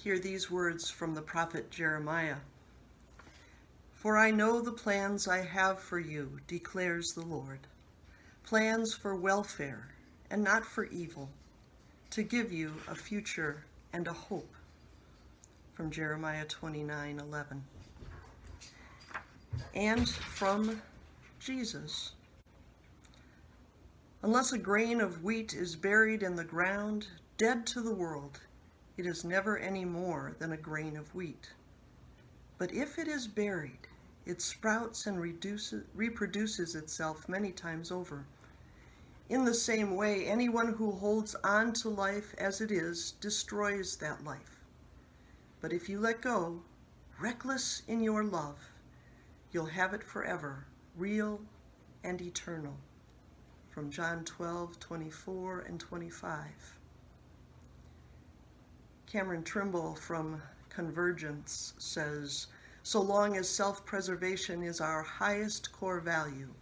hear these words from the prophet Jeremiah. "For I know the plans I have for you, declares the Lord, plans for welfare and not for evil, to give you a future and a hope." From Jeremiah 29:11. And from Jesus. "Unless a grain of wheat is buried in the ground, dead to the world, it is never any more than a grain of wheat. But if it is buried, it sprouts and reproduces itself many times over. In the same way, anyone who holds on to life as it is destroys that life. But if you let go, reckless in your love, you'll have it forever, real and eternal." From John 12:24 and 25. Cameron Trimble from Convergence says, "So long as self-preservation is our highest core value,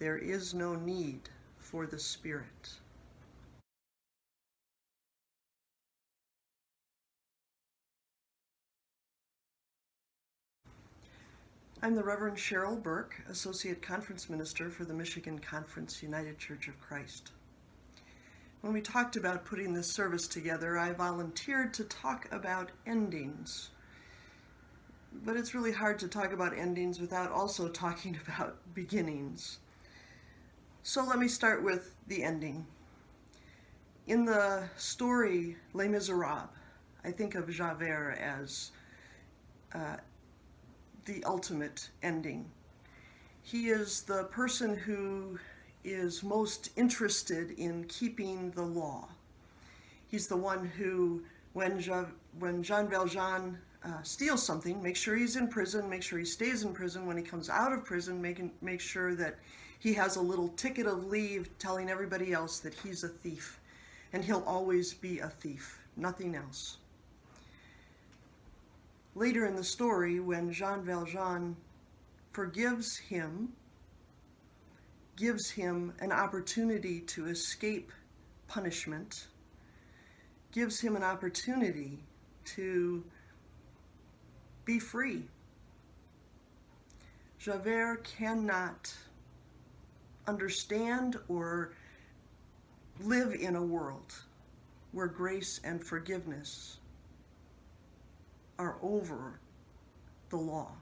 there is no need for the Spirit." I'm the Rev Cheryl Burke, Associate Conference Minister for the Michigan Conference United Church of Christ. When we talked about putting this service together, I volunteered to talk about endings. But it's really hard to talk about endings without also talking about beginnings. So let me start with the ending. In the story Les Miserables, I think of Javert as the ultimate ending. He is the person who is most interested in keeping the law. He's the one who, when Jean Valjean steals something, makes sure he's in prison, makes sure he stays in prison. When he comes out of prison, make sure that he has a little ticket of leave telling everybody else that he's a thief. And he'll always be a thief, nothing else. Later in the story, when Jean Valjean forgives him, gives him an opportunity to escape punishment, gives him an opportunity to be free. Javert cannot understand or live in a world where grace and forgiveness are over the law.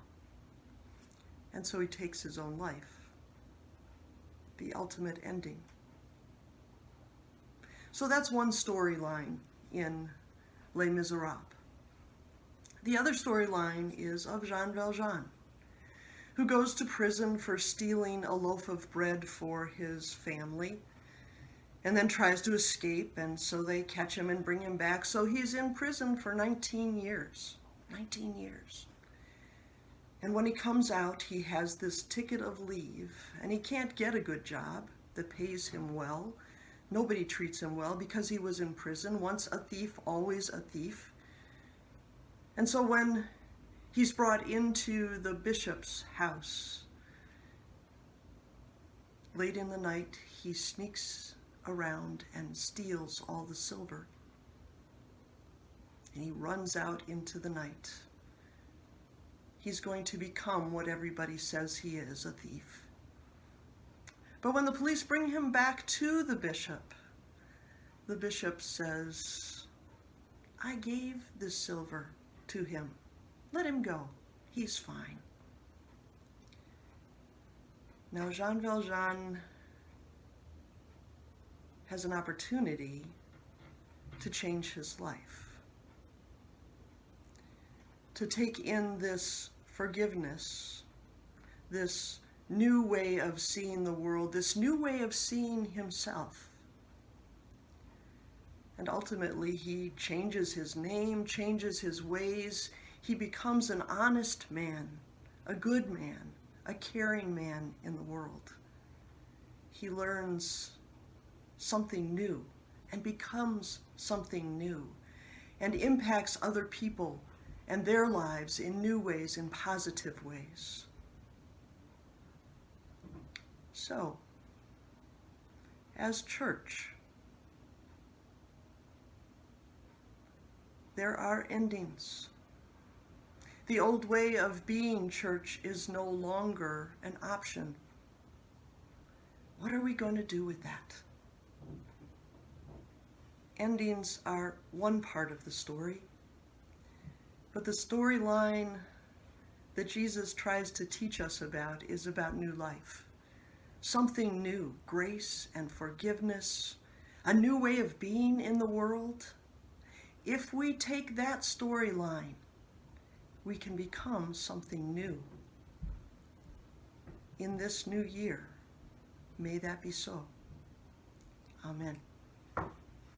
And so he takes his own life. The ultimate ending. So that's one storyline in Les Miserables. The other storyline is of Jean Valjean, who goes to prison for stealing a loaf of bread for his family, and then tries to escape, and so they catch him and bring him back. So he's in prison for 19 years. 19 years. And when he comes out, he has this ticket of leave, and he can't get a good job that pays him well. Nobody treats him well because he was in prison. Once a thief, always a thief. And so when he's brought into the bishop's house, late in the night, he sneaks around and steals all the silver. And he runs out into the night. He's going to become what everybody says he is, a thief. But when the police bring him back to the bishop says, "I gave this silver to him. Let him go. He's fine." Now Jean Valjean has an opportunity to change his life, to take in this forgiveness, this new way of seeing the world, this new way of seeing himself. And ultimately he changes his name, changes his ways. He becomes an honest man, a good man, a caring man in the world. He learns something new and becomes something new and impacts other people and their lives in new ways, in positive ways. So, as church, there are endings. The old way of being church is no longer an option. What are we going to do with that? Endings are one part of the story, but the storyline that Jesus tries to teach us about is about new life. Something new, grace and forgiveness, a new way of being in the world. If we take that storyline, we can become something new. In this new year, may that be so. Amen.